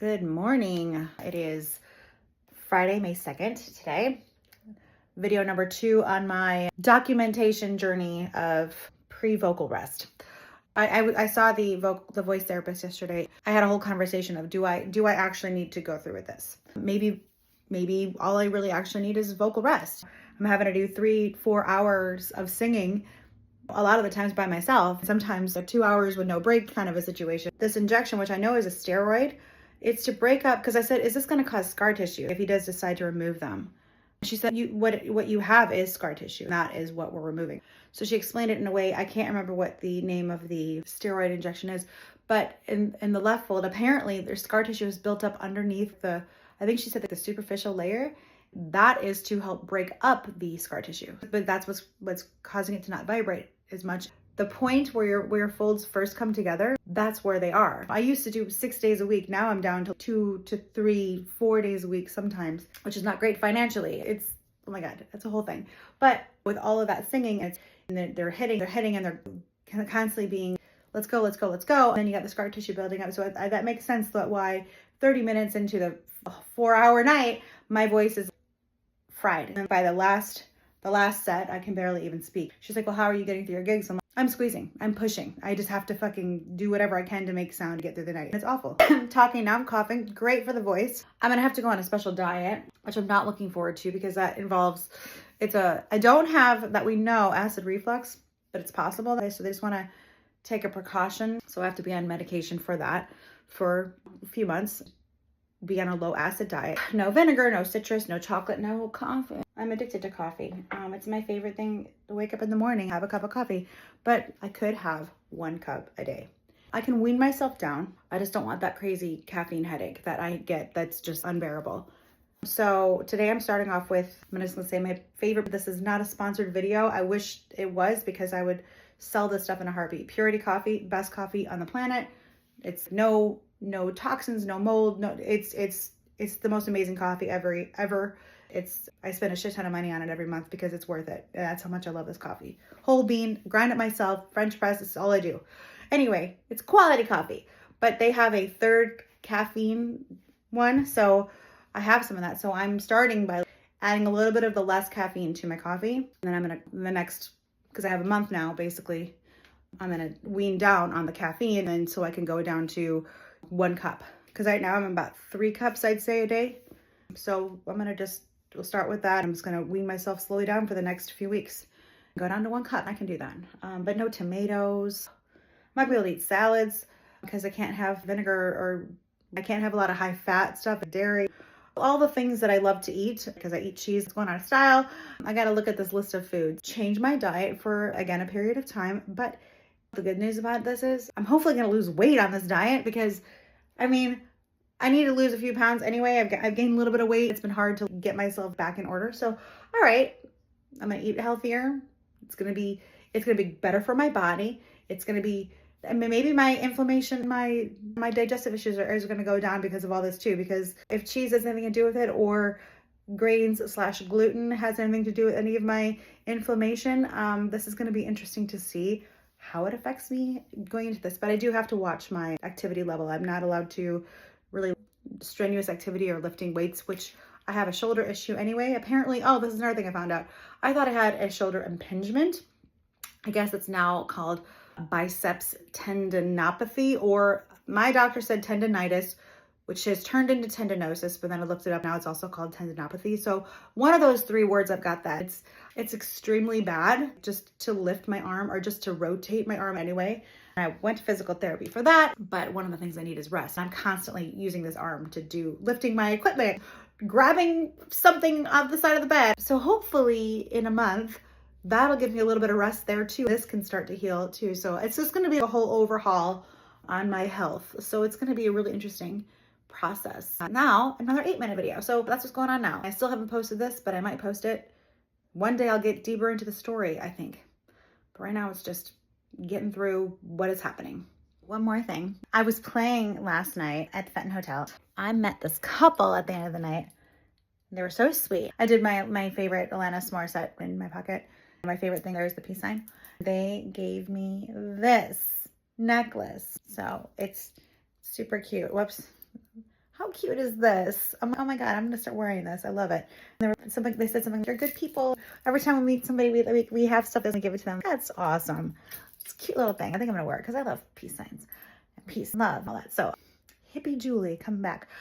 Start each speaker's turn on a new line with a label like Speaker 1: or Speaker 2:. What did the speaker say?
Speaker 1: Good morning. It is Friday, May 2nd today. Video number 2 on my documentation journey of pre-vocal rest. I saw the voice therapist yesterday. I had a whole conversation of do I actually need to go through with this? Maybe all I really actually need is vocal rest. I'm having to do 3-4 hours of singing, a lot of the times by myself, sometimes 2 hours with no break kind of a situation. This injection, which I know is a steroid, it's to break up, because I said, is this going to cause scar tissue if he does decide to remove them? She said, what you have is scar tissue. And that is what we're removing. So she explained it in a way, I can't remember what the name of the steroid injection is, but in the left fold, apparently there's scar tissue is built up underneath I think she said the superficial layer. That is to help break up the scar tissue. But that's what's causing it to not vibrate as much. The point where your folds first come together, that's where they are. I used to do 6 days a week. Now I'm down to 2 to 3, 4 days a week sometimes, which is not great financially. It's, oh my God, that's a whole thing. But with all of that singing, they're hitting and they're constantly being, let's go. And then you got the scar tissue building up. So that makes sense that why 30 minutes into the 4-hour night, my voice is fried. And by the last set, I can barely even speak. She's like, well, how are you getting through your gigs? I'm squeezing, I'm pushing. I just have to fucking do whatever I can to make sound to get through the night. It's awful. I'm talking now, I'm coughing. Great for the voice. I'm gonna have to go on a special diet, which I'm not looking forward to because that involves, I don't have, that we know, acid reflux, but it's possible. So they just wanna take a precaution. So I have to be on medication for that for a few months. Be on a low acid diet. No vinegar, no citrus, no chocolate, no coffee. I'm addicted to coffee. It's my favorite thing to wake up in the morning, have a cup of coffee, but I could have 1 cup a day. I can wean myself down. I just don't want that crazy caffeine headache that I get that's just unbearable. So today I'm starting off with, I'm just gonna say my favorite, this is not a sponsored video. I wish it was because I would sell this stuff in a heartbeat. Purity coffee, best coffee on the planet. It's no toxins, no mold, no, it's the most amazing coffee ever. I spend a shit ton of money on it every month because it's worth it. That's how much I love this coffee. Whole bean, grind it myself, French press, it's all I do. Anyway, it's quality coffee, but they have a 3rd caffeine one. So I have some of that. So I'm starting by adding a little bit of the less caffeine to my coffee. And then I'm because I have a month now, basically, I'm going to wean down on the caffeine, and so I can go down to 1 cup. Because right now I'm about 3 cups, I'd say, a day. So I'm going to we'll start with that. I'm just going to wean myself slowly down for the next few weeks. Go down to 1 cup. I can do that. But no tomatoes. I'm not going to be able to eat salads because I can't have vinegar, or I can't have a lot of high fat stuff, dairy. All the things that I love to eat because I eat cheese. It's going out of style. I got to look at this list of foods. Change my diet for, again, a period of time. But the good news about this is I'm hopefully going to lose weight on this diet because, I mean, I need to lose a few pounds anyway. I've gained a little bit of weight. It's been hard to get myself back in order. So, all right, I'm going to eat healthier. It's going to be better for my body. It's going to be, I mean, maybe my inflammation, my digestive issues is going to go down because of all this too. Because if cheese has anything to do with it, or grains/gluten has anything to do with any of my inflammation, this is going to be interesting to see how it affects me going into this. But I do have to watch my activity level. I'm not allowed to really strenuous activity or lifting weights, which I have a shoulder issue anyway. Apparently, oh, this is another thing I found out. I thought I had a shoulder impingement. I guess it's now called biceps tendinopathy, or my doctor said tendonitis, which has turned into tendinosis, but then I looked it up. Now it's also called tendinopathy. So one of those 3 words, I've got that. It's extremely bad just to lift my arm or just to rotate my arm anyway. I went to physical therapy for that, but one of the things I need is rest. I'm constantly using this arm to do lifting my equipment, grabbing something off the side of the bed. So hopefully in a month, that'll give me a little bit of rest there too. This can start to heal too. So it's just going to be a whole overhaul on my health. So it's going to be a really interesting process. Now, another 8-minute video. So that's what's going on now. I still haven't posted this, but I might post it. One day I'll get deeper into the story, I think. But right now it's just getting through what is happening. One more thing. I was playing last night at the Fenton Hotel. I met this couple at the end of the night. They were so sweet. I did my favorite Alanis Morissette in my pocket. My favorite thing there is the peace sign. They gave me this necklace. So it's super cute. Whoops. cute is this? Oh my God, I'm gonna start wearing this. I love it. And they said something, you're good people. Every time we meet somebody, we have stuff and we give it to them. That's awesome. It's a cute little thing. I think I'm gonna wear it because I love peace signs and peace, love, all that. So hippie Julie, come back.